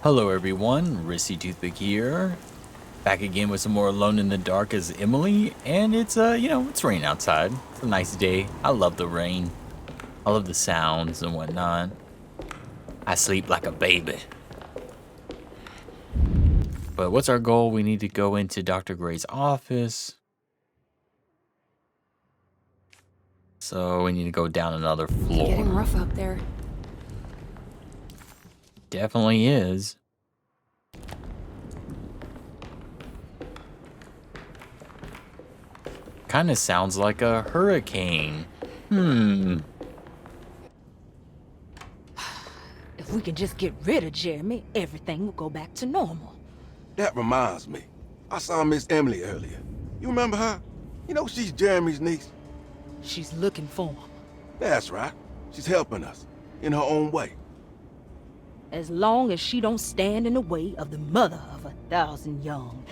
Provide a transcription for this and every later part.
Hello everyone, Risky Toothpick here. Back again with some more Alone in the Dark as Emily, and it's it's raining outside. It's a nice day. I love the rain. I love the sounds and whatnot. I sleep like a baby. But what's our goal? We need to go into Dr. Gray's office. So we need to go down another floor. Getting rough up there. Definitely is. Kind of sounds like a hurricane. If we can just get rid of Jeremy, everything will go back to normal. That reminds me. I saw Miss Emily earlier. You remember her? You know she's Jeremy's niece. She's looking for him. That's right. She's helping us, in her own way. As long as she don't stand in the way of the mother of 1,000 young.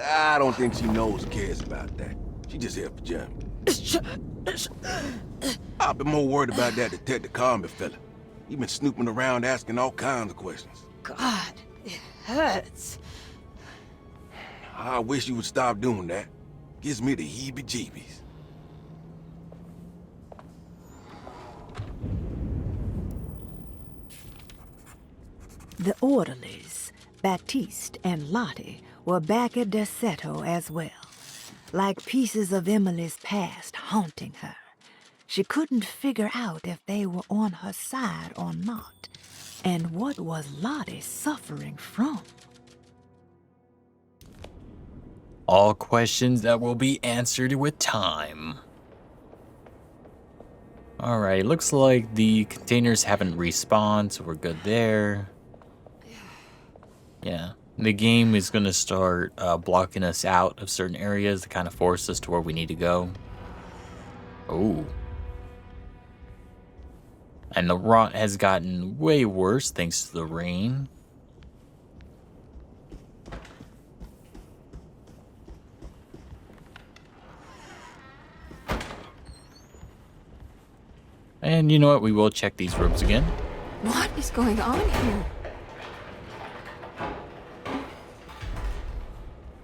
I don't think she knows or cares about that. She just here for Jeremy. I've been more worried about that Detective Carmen fella. He been snooping around asking all kinds of questions. God, it hurts. I wish you would stop doing that. Gives me the heebie-jeebies. The orderlies, Baptiste and Lottie, were back at Derceto as well, like pieces of Emily's past haunting her. She couldn't figure out if they were on her side or not, and what was Lottie suffering from? All questions that will be answered with time. Alright, looks like the containers haven't respawned, so we're good there. Yeah, the game is going to start blocking us out of certain areas to kind of force us to where we need to go. Oh. And the rot has gotten way worse thanks to the rain. And you know what? We will check these rooms again. What is going on here?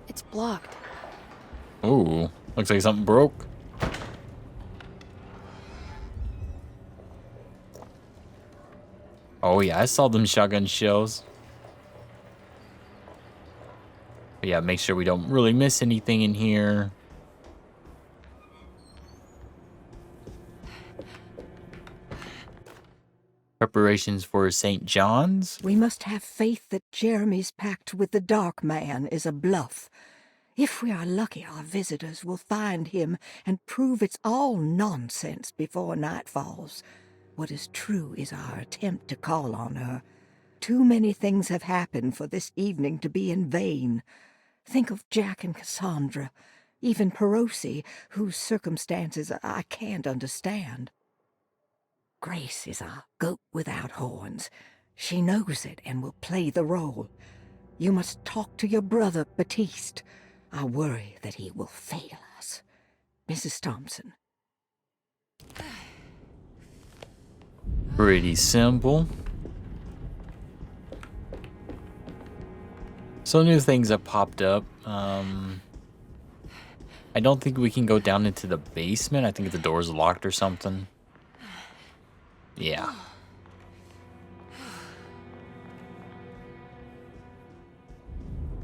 It's blocked. Ooh, looks like something broke. Oh yeah, I saw them shotgun shells. But yeah, make sure we don't really miss anything in here. Preparations for St. John's. We must have faith that Jeremy's pact with the Dark Man is a bluff. If we are lucky, our visitors will find him and prove it's all nonsense before night falls. What is true is our attempt to call on her. Too many things have happened for this evening to be in vain. Think of Jack and Cassandra, even Perosi, whose circumstances I can't understand. Grace is our goat without horns. She knows it and will play the role. You must talk to your brother, Baptiste. I worry that he will fail us. Mrs. Thompson. Pretty simple. So new things have popped up. I don't think we can go down into the basement. I think the door's locked or something. Yeah.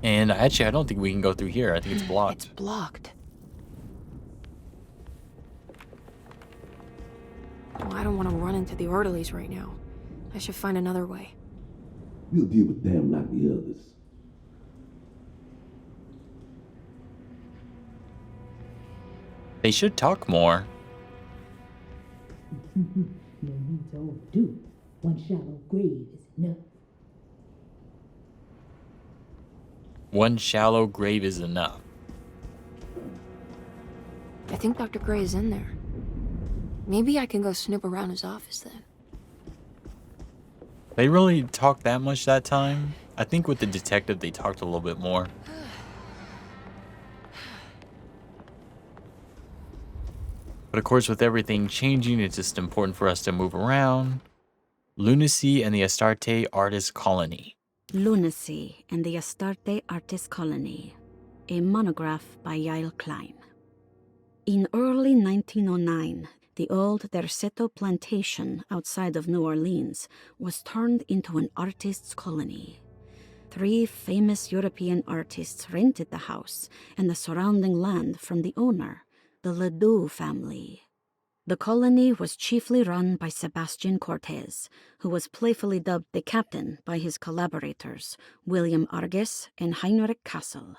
And actually, I don't think we can go through here. I think it's blocked. It's blocked. Well, I don't want to run into the orderlies right now. I should find another way. We'll deal with them like the others. They should talk more. No need to overdo it. One shallow grave is enough. One shallow grave is enough. I think Dr. Gray is in there. Maybe I can go snoop around his office then. They really talked that much that time? I think with the detective, they talked a little bit more. But of course, with everything changing, it's just important for us to move around. Lunacy and the Astarte Artist Colony. Lunacy and the Astarte Artist Colony, a monograph by Yael Klein. In early 1909, the old Derceto plantation outside of New Orleans was turned into an artist's colony. 3 famous European artists rented the house and the surrounding land from the owner, the Ledoux family. The colony was chiefly run by Sebastian Cortez, who was playfully dubbed the captain by his collaborators, William Arges and Heinrich Kassel.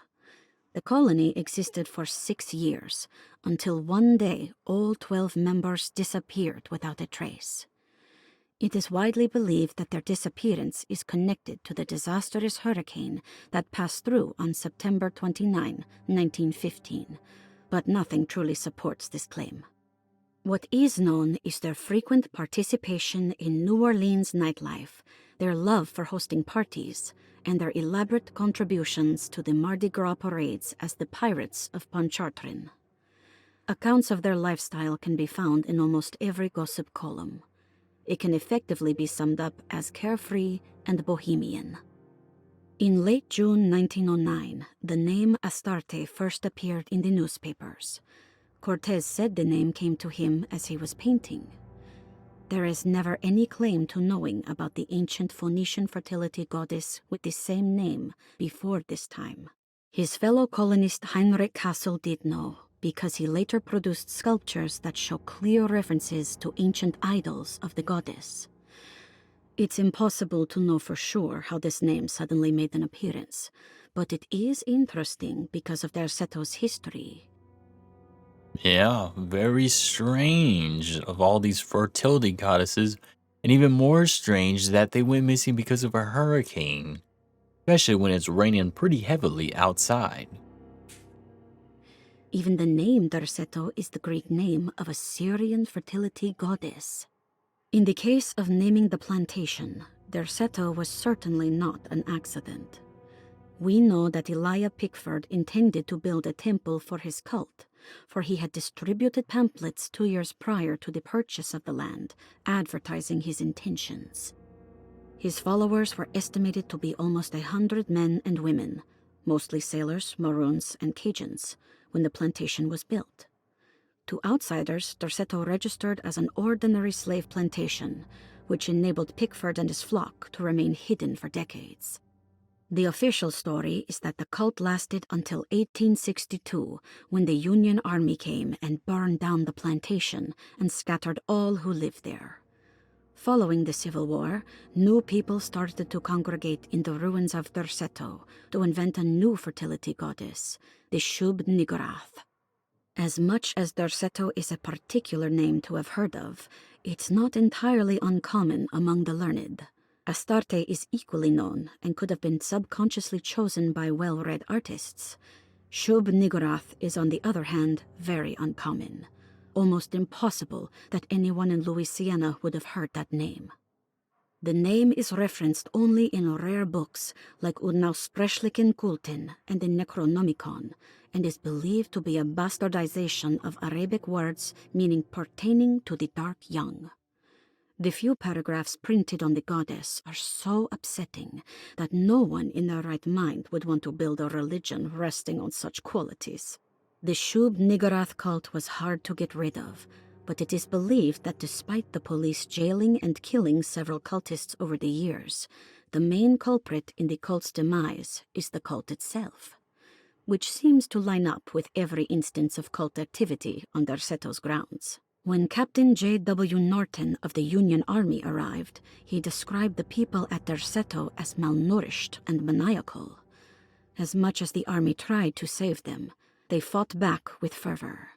The colony existed for 6 years, until one day all 12 members disappeared without a trace. It is widely believed that their disappearance is connected to the disastrous hurricane that passed through on September 29, 1915, but nothing truly supports this claim. What is known is their frequent participation in New Orleans nightlife, their love for hosting parties, and their elaborate contributions to the Mardi Gras parades as the Pirates of Pontchartrain. Accounts of their lifestyle can be found in almost every gossip column. It can effectively be summed up as carefree and bohemian. In late June 1909, the name Astarte first appeared in the newspapers. Cortez said the name came to him as he was painting. There is never any claim to knowing about the ancient Phoenician fertility goddess with the same name before this time. His fellow colonist Heinrich Kassel did know, because he later produced sculptures that show clear references to ancient idols of the goddess. It's impossible to know for sure how this name suddenly made an appearance, but it is interesting because of Derceto's history. Yeah, very strange of all these fertility goddesses, and even more strange that they went missing because of a hurricane, especially when it's raining pretty heavily outside. Even the name Derceto is the Greek name of a Syrian fertility goddess. In the case of naming the plantation, Derceto was certainly not an accident. We know that Elijah Pickford intended to build a temple for his cult, for he had distributed pamphlets 2 years prior to the purchase of the land, advertising his intentions. His followers were estimated to be almost 100 men and women, mostly sailors, Maroons, and Cajuns, when the plantation was built. To outsiders, Derceto registered as an ordinary slave plantation, which enabled Pickford and his flock to remain hidden for decades. The official story is that the cult lasted until 1862, when the Union Army came and burned down the plantation and scattered all who lived there. Following the Civil War, new people started to congregate in the ruins of Derceto to invent a new fertility goddess, the Shub-Niggurath. As much as Derceto is a particular name to have heard of, it's not entirely uncommon among the learned. Astarte is equally known and could have been subconsciously chosen by well-read artists. Shub-Niggurath is, on the other hand, very uncommon. Almost impossible that anyone in Louisiana would have heard that name. The name is referenced only in rare books like Unaussprechlichen Kulten and the Necronomicon, and is believed to be a bastardization of Arabic words meaning pertaining to the dark young. The few paragraphs printed on the goddess are so upsetting that no one in their right mind would want to build a religion resting on such qualities. The Shub-Niggurath cult was hard to get rid of, but it is believed that despite the police jailing and killing several cultists over the years, the main culprit in the cult's demise is the cult itself, which seems to line up with every instance of cult activity on Derceto's grounds. When Captain J.W. Norton of the Union Army arrived, he described the people at Derceto as malnourished and maniacal. As much as the army tried to save them, they fought back with fervor,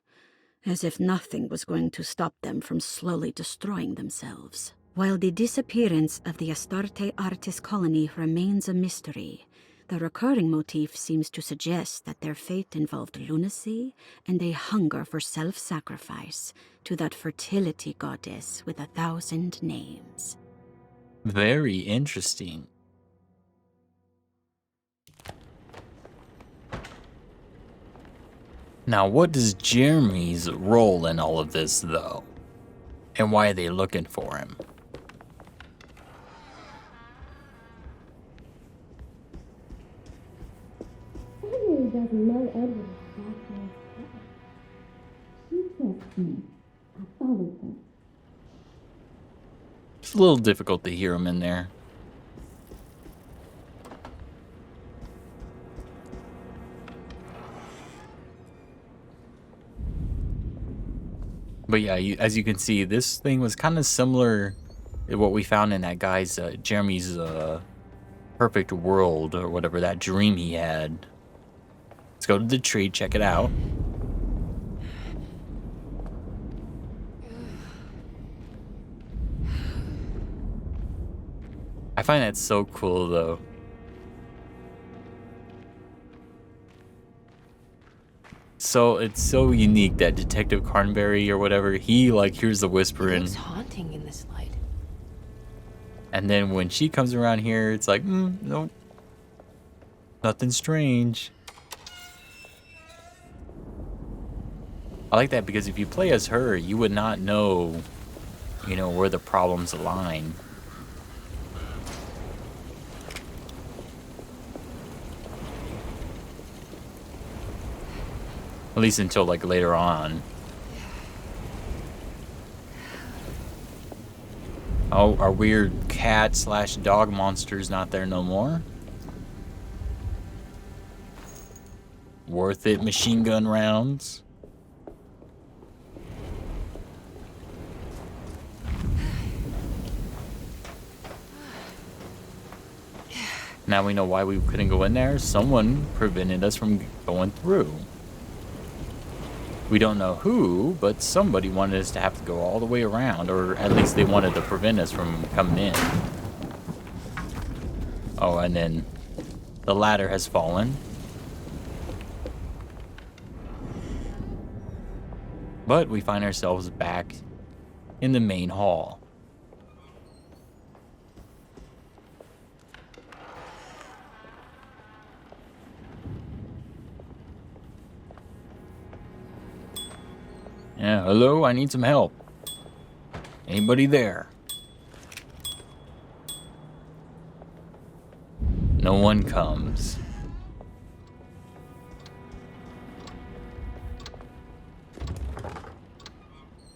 as if nothing was going to stop them from slowly destroying themselves. While the disappearance of the Astarte artist colony remains a mystery, the recurring motif seems to suggest that their fate involved lunacy and a hunger for self-sacrifice to that fertility goddess with 1,000 names. Very interesting. Now, what is Jeremy's role in all of this, though? And why are they looking for him? doesn't know Edward is back in his heart. She trusts me. I followed her. It's a little difficult to hear him in there. But yeah, as you can see, this thing was kind of similar to what we found in that guy's, Jeremy's, perfect world, or whatever, that dream he had. Let's go to the tree, check it out. I find that so cool, though. So it's so unique that Detective Carnberry or whatever, he like hears the whispering. It's haunting in this light. And then when she comes around here, it's like, nope. Nothing strange. I like that because if you play as her, you would not know, you know, where the problems align. At least until like later on. Oh, our weird cat / dog monster's not there no more. Worth it machine gun rounds. Now we know why we couldn't go in there. Someone prevented us from going through. We don't know who, but somebody wanted us to have to go all the way around, or at least they wanted to prevent us from coming in. Oh, and then the ladder has fallen. But we find ourselves back in the main hall. Yeah, hello, I need some help. Anybody there? No one comes.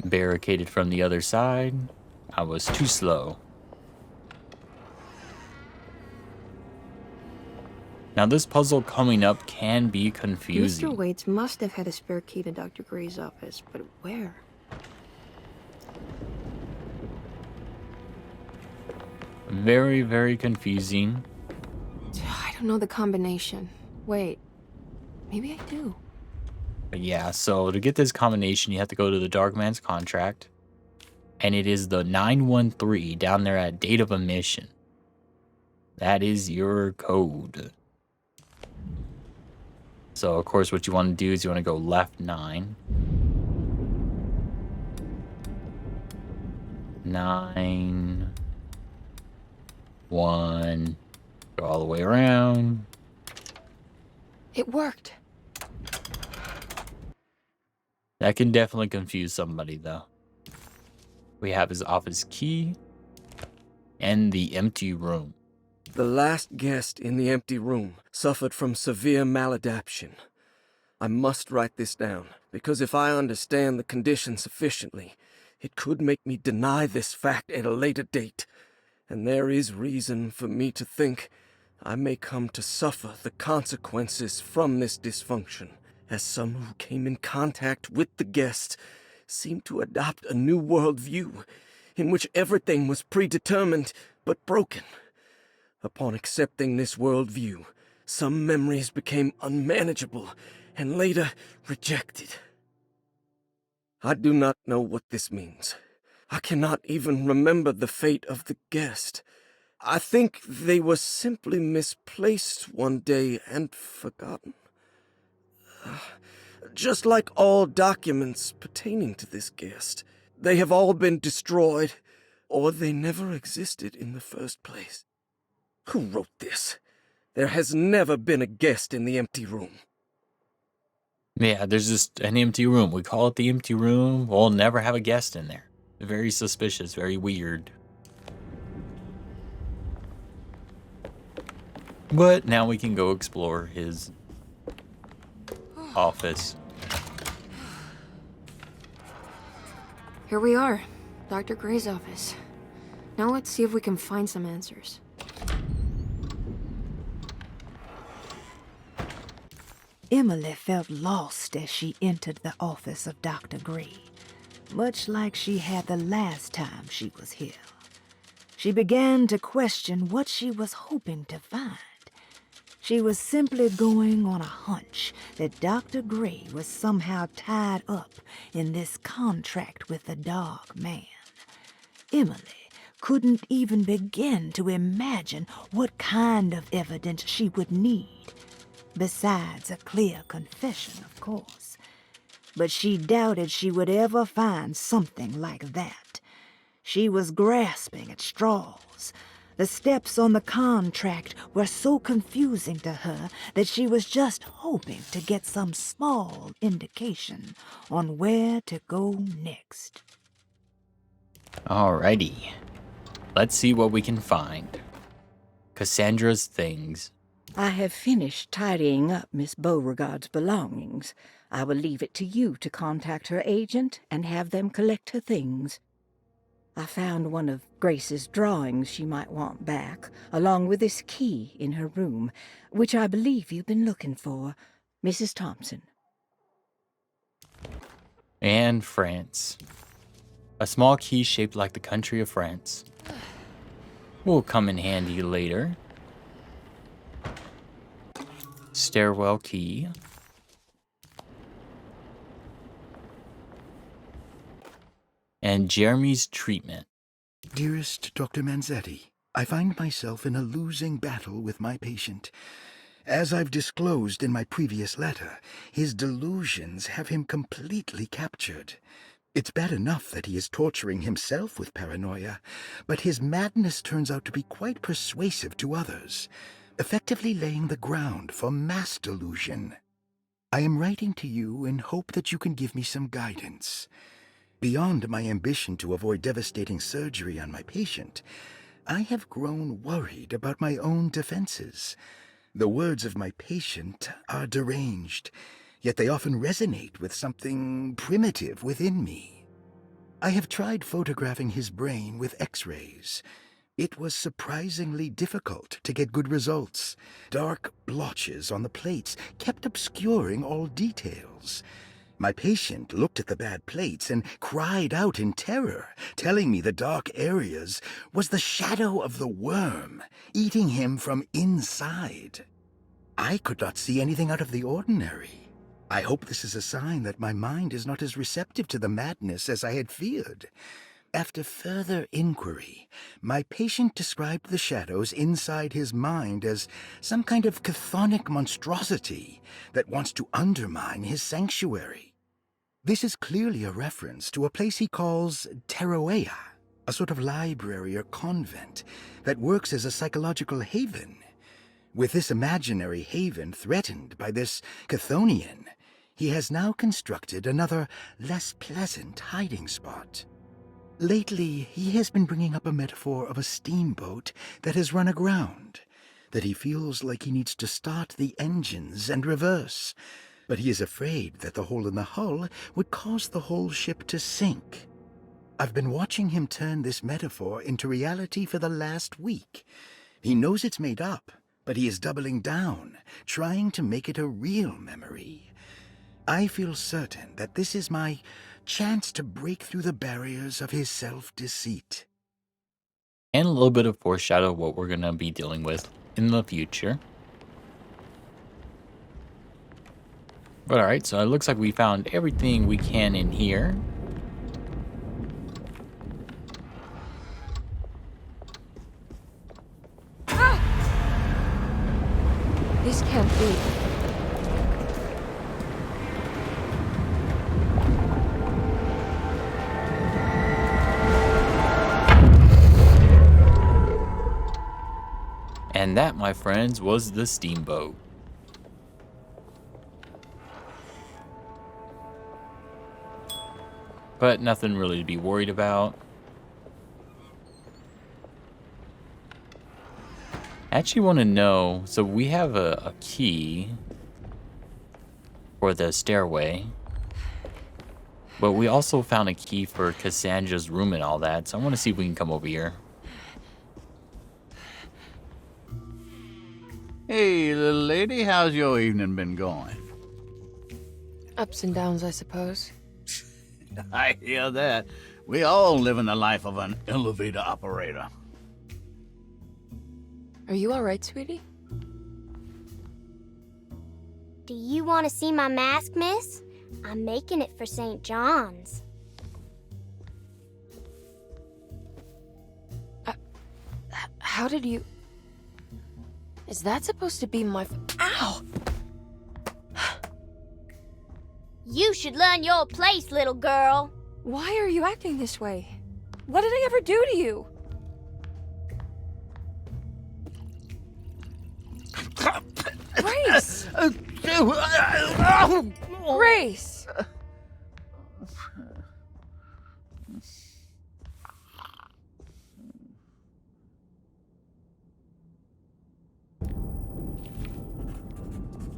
Barricaded from the other side. I was too slow. Now this puzzle coming up can be confusing. Mr. Waits must have had a spare key to Dr. Gray's office, but where? Very, very confusing. I don't know the combination. Wait, maybe I do. But yeah, so to get this combination, you have to go to the Dark Man's contract. And it is the 913 down there at date of emission. That is your code. So, of course, what you want to do is you want to go left 9. 9. 1. Go all the way around. It worked. That can definitely confuse somebody, though. We have his office key and the empty room. The last guest in the empty room suffered from severe maladaptation. I must write this down, because if I understand the condition sufficiently, it could make me deny this fact at a later date, and there is reason for me to think I may come to suffer the consequences from this dysfunction, as some who came in contact with the guest seemed to adopt a new worldview in which everything was predetermined but broken. Upon accepting this worldview, some memories became unmanageable and later rejected. I do not know what this means. I cannot even remember the fate of the guest. I think they were simply misplaced one day and forgotten. Just like all documents pertaining to this guest, they have all been destroyed, or they never existed in the first place. Who wrote this? There has never been a guest in the empty room. Yeah, there's just an empty room. We call it the empty room. We'll never have a guest in there. Very suspicious, very weird. But now we can go explore his office. Here we are, Dr. Gray's office. Now let's see if we can find some answers. Emily felt lost as she entered the office of Dr. Gray, much like she had the last time she was here. She began to question what she was hoping to find. She was simply going on a hunch that Dr. Gray was somehow tied up in this contract with the Dark Man. Emily couldn't even begin to imagine what kind of evidence she would need. Besides a clear confession, of course. But she doubted she would ever find something like that. She was grasping at straws. The steps on the contract were so confusing to her that she was just hoping to get some small indication on where to go next. Alrighty. Let's see what we can find. Cassandra's things. I have finished tidying up Miss Beauregard's belongings. I will leave it to you to contact her agent and have them collect her things. I found one of Grace's drawings she might want back, along with this key in her room, which I believe you've been looking for. Mrs. Thompson. And France. A small key shaped like the country of France. Will come in handy later. Stairwell key. And Jeremy's treatment. Dearest Dr. Manzetti, I find myself in a losing battle with my patient. As I've disclosed in my previous letter, his delusions have him completely captured. It's bad enough that he is torturing himself with paranoia, but his madness turns out to be quite persuasive to others, effectively laying the ground for mass delusion. I am writing to you in hope that you can give me some guidance. Beyond my ambition to avoid devastating surgery on my patient, I have grown worried about my own defenses. The words of my patient are deranged, yet they often resonate with something primitive within me. I have tried photographing his brain with X-rays. It was surprisingly difficult to get good results. Dark blotches on the plates kept obscuring all details. My patient looked at the bad plates and cried out in terror, telling me the dark areas was the shadow of the worm, eating him from inside. I could not see anything out of the ordinary. I hope this is a sign that my mind is not as receptive to the madness as I had feared. After further inquiry, my patient described the shadows inside his mind as some kind of chthonic monstrosity that wants to undermine his sanctuary. This is clearly a reference to a place he calls Teroea, a sort of library or convent that works as a psychological haven. With this imaginary haven threatened by this Chthonian, he has now constructed another, less pleasant hiding spot. Lately, he has been bringing up a metaphor of a steamboat that has run aground, that he feels like he needs to start the engines and reverse, but he is afraid that the hole in the hull would cause the whole ship to sink. I've been watching him turn this metaphor into reality for the last week. He knows it's made up, but he is doubling down, trying to make it a real memory. I feel certain that this is my chance to break through the barriers of his self-deceit. And a little bit of foreshadow of what we're going to be dealing with in the future. But alright, so it looks like we found everything we can in here. This can't be. And that, my friends, was the steamboat. But nothing really to be worried about. I actually want to know, so we have a key. for the stairway. But we also found a key for Cassandra's room and all that, so I want to see if we can come over here. Hey, little lady, how's your evening been going? Ups and downs, I suppose. I hear that. We all live in the life of an elevator operator. Are you alright, sweetie? Do you want to see my mask, miss? I'm making it for St. John's. How did you... Is that supposed to be my... Ow! You should learn your place, little girl. Why are you acting this way? What did I ever do to you? Grace! Grace!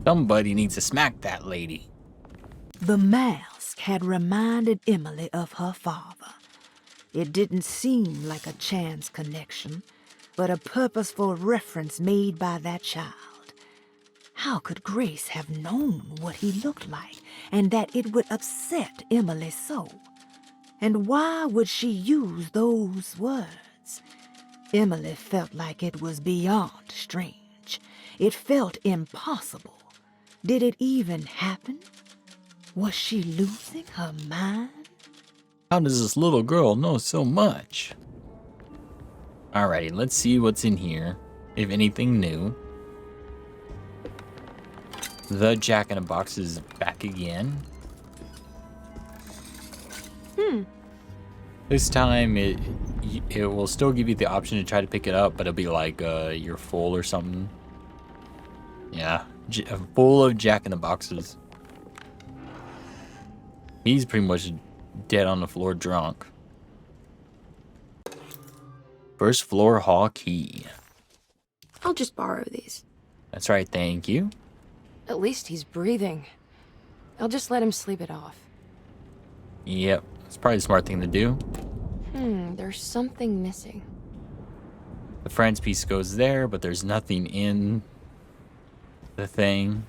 Somebody needs to smack that lady. The mask had reminded Emily of her father. It didn't seem like a chance connection, but a purposeful reference made by that child. How could Grace have known what he looked like, and that it would upset Emily so? And why would she use those words? Emily felt like it was beyond strange. It felt impossible. Did it even happen? Was she losing her mind? How does this little girl know so much? Alrighty, let's see what's in here, if anything new. The Jack-in-a-Box is back again. This time it will still give you the option to try to pick it up, but it'll be like you're full or something. Yeah, full of Jack-in-the-Boxes. He's pretty much dead on the floor drunk. First floor hall key. I'll just borrow these. That's right, thank you. At least he's breathing. I'll just let him sleep it off. Yep, it's probably the smart thing to do. There's something missing. The friends piece goes there, but there's nothing in the thing.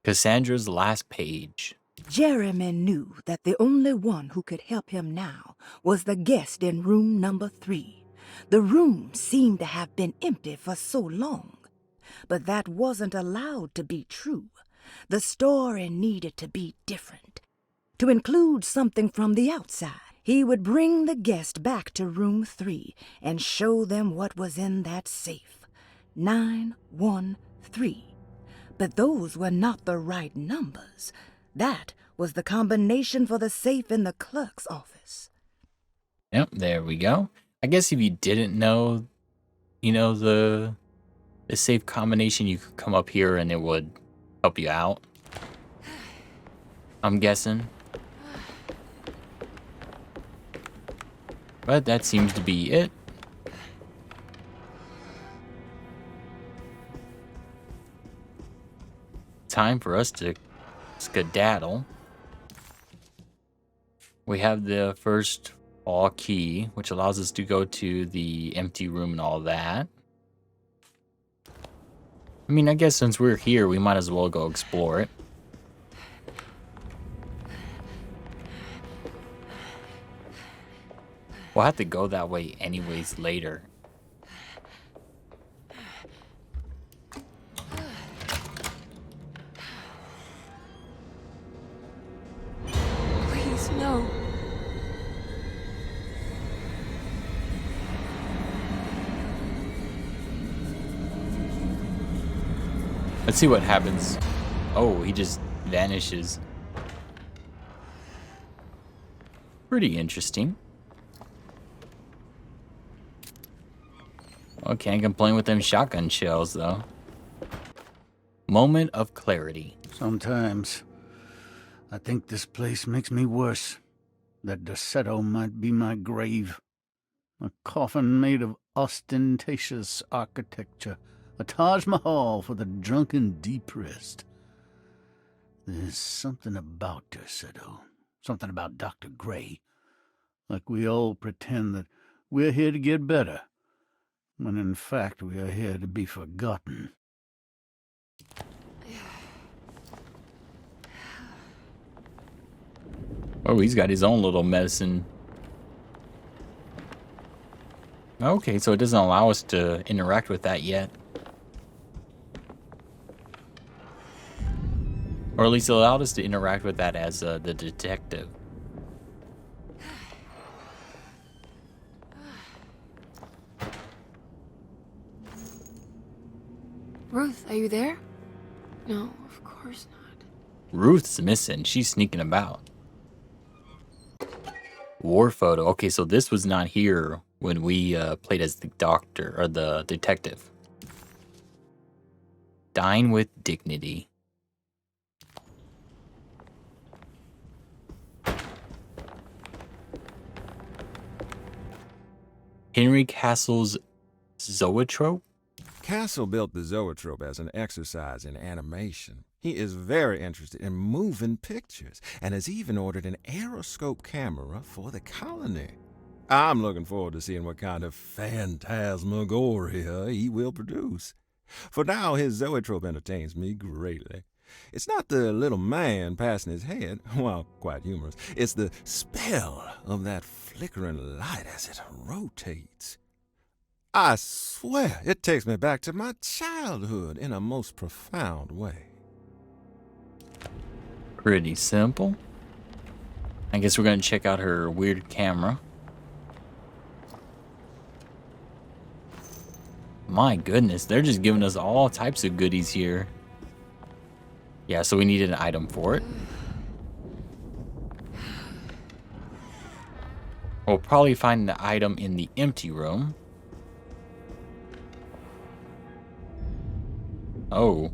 Cassandra's last page. Jeremy knew that the only one who could help him now was the guest in room number 3. The room seemed to have been empty for so long. But that wasn't allowed to be true. The story needed to be different. To include something from the outside, he would bring the guest back to room 3 and show them what was in that safe. 913. But those were not the right numbers. That was the combination for the safe in the clerk's office. Yep, there we go. I guess if you didn't know, the safe combination, you could come up here and it would help you out. I'm guessing. But that seems to be it. Time for us to skedaddle. We have the first hall key, which allows us to go to the empty room and all that. I mean, I guess since we're here, we might as well go explore it. We'll have to go that way anyways later. Please, no. Let's see what happens. Oh, he just vanishes. Pretty interesting. Well, can't complain with them shotgun shells, though. Moment of clarity. Sometimes I think this place makes me worse. That Derceto might be my grave. A coffin made of ostentatious architecture. A Taj Mahal for the drunken depressed. There's something about Derceto. Something about Dr. Gray. Like we all pretend that we're here to get better, when in fact we are here to be forgotten. Oh, he's got his own little medicine. Okay, so it doesn't allow us to interact with that yet. Or at least it allowed us to interact with that as the detective. Ruth, are you there? No, of course not. Ruth's missing. She's sneaking about. War photo. Okay, so this was not here when we played as the doctor or the detective. Dine with dignity. Henry Castle's zoetrope? Castle built the zoetrope as an exercise in animation. He is very interested in moving pictures and has even ordered an aeroscope camera for the colony. I'm looking forward to seeing what kind of phantasmagoria he will produce. For now, his zoetrope entertains me greatly. It's not the little man passing his head, while quite humorous. It's the spell of that flickering light as it rotates. I swear, it takes me back to my childhood in a most profound way. Pretty simple. I guess we're going to check out her weird camera. My goodness, they're just giving us all types of goodies here. Yeah, so we needed an item for it. We'll probably find the item in the empty room. Oh.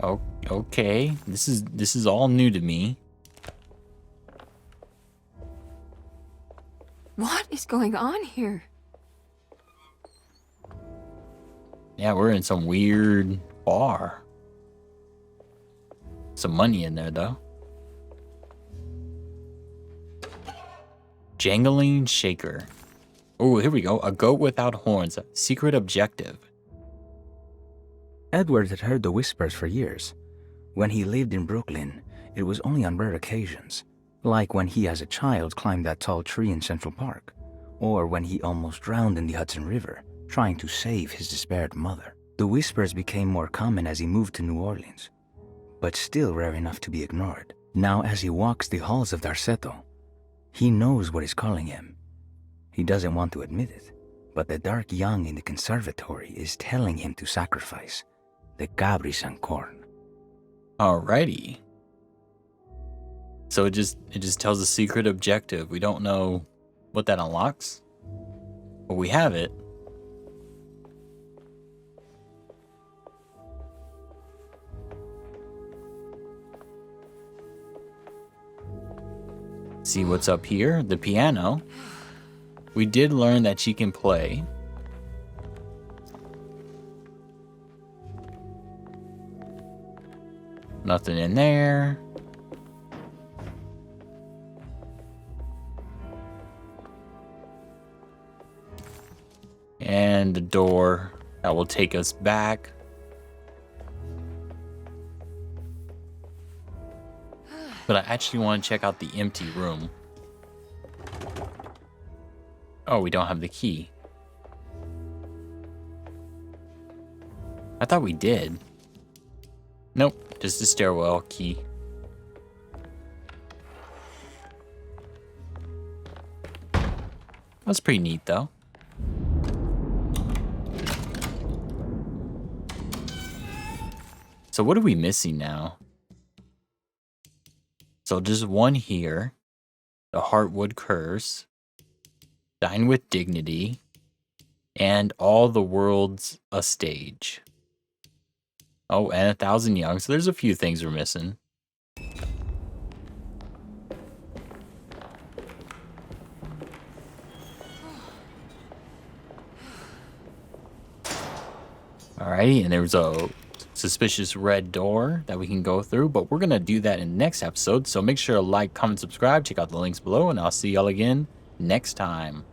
Oh, okay. This is all new to me. What is going on here? Yeah, we're in some weird bar. Some money in there, though. Jangling shaker. Oh, here we go. A goat without horns. Secret objective. Edward had heard the whispers for years. When he lived in Brooklyn, it was only on rare occasions, like when he as a child climbed that tall tree in Central Park, or when he almost drowned in the Hudson River, trying to save his despaired mother. The whispers became more common as he moved to New Orleans, but still rare enough to be ignored. Now as he walks the halls of Derceto, he knows what is calling him. He doesn't want to admit it, but the dark young in the conservatory is telling him to sacrifice the cabris and corn. Alrighty. So it just tells a secret objective. We don't know what that unlocks, but we have it. See what's up here? The piano. We did learn that she can play. Nothing in there. And the door that will take us back. But I actually want to check out the empty room. Oh, we don't have the key. I thought we did. Nope, just the stairwell key. That's pretty neat, though. So what are we missing now? So just one here. The Heartwood Curse. Dine with Dignity. And All the World's a Stage. Oh, and 1,000 young. So there's a few things we're missing. Alrighty, and there's a suspicious red door that we can go through, but we're going to do that in the next episode. So make sure to like, comment, subscribe, check out the links below, and I'll see y'all again next time.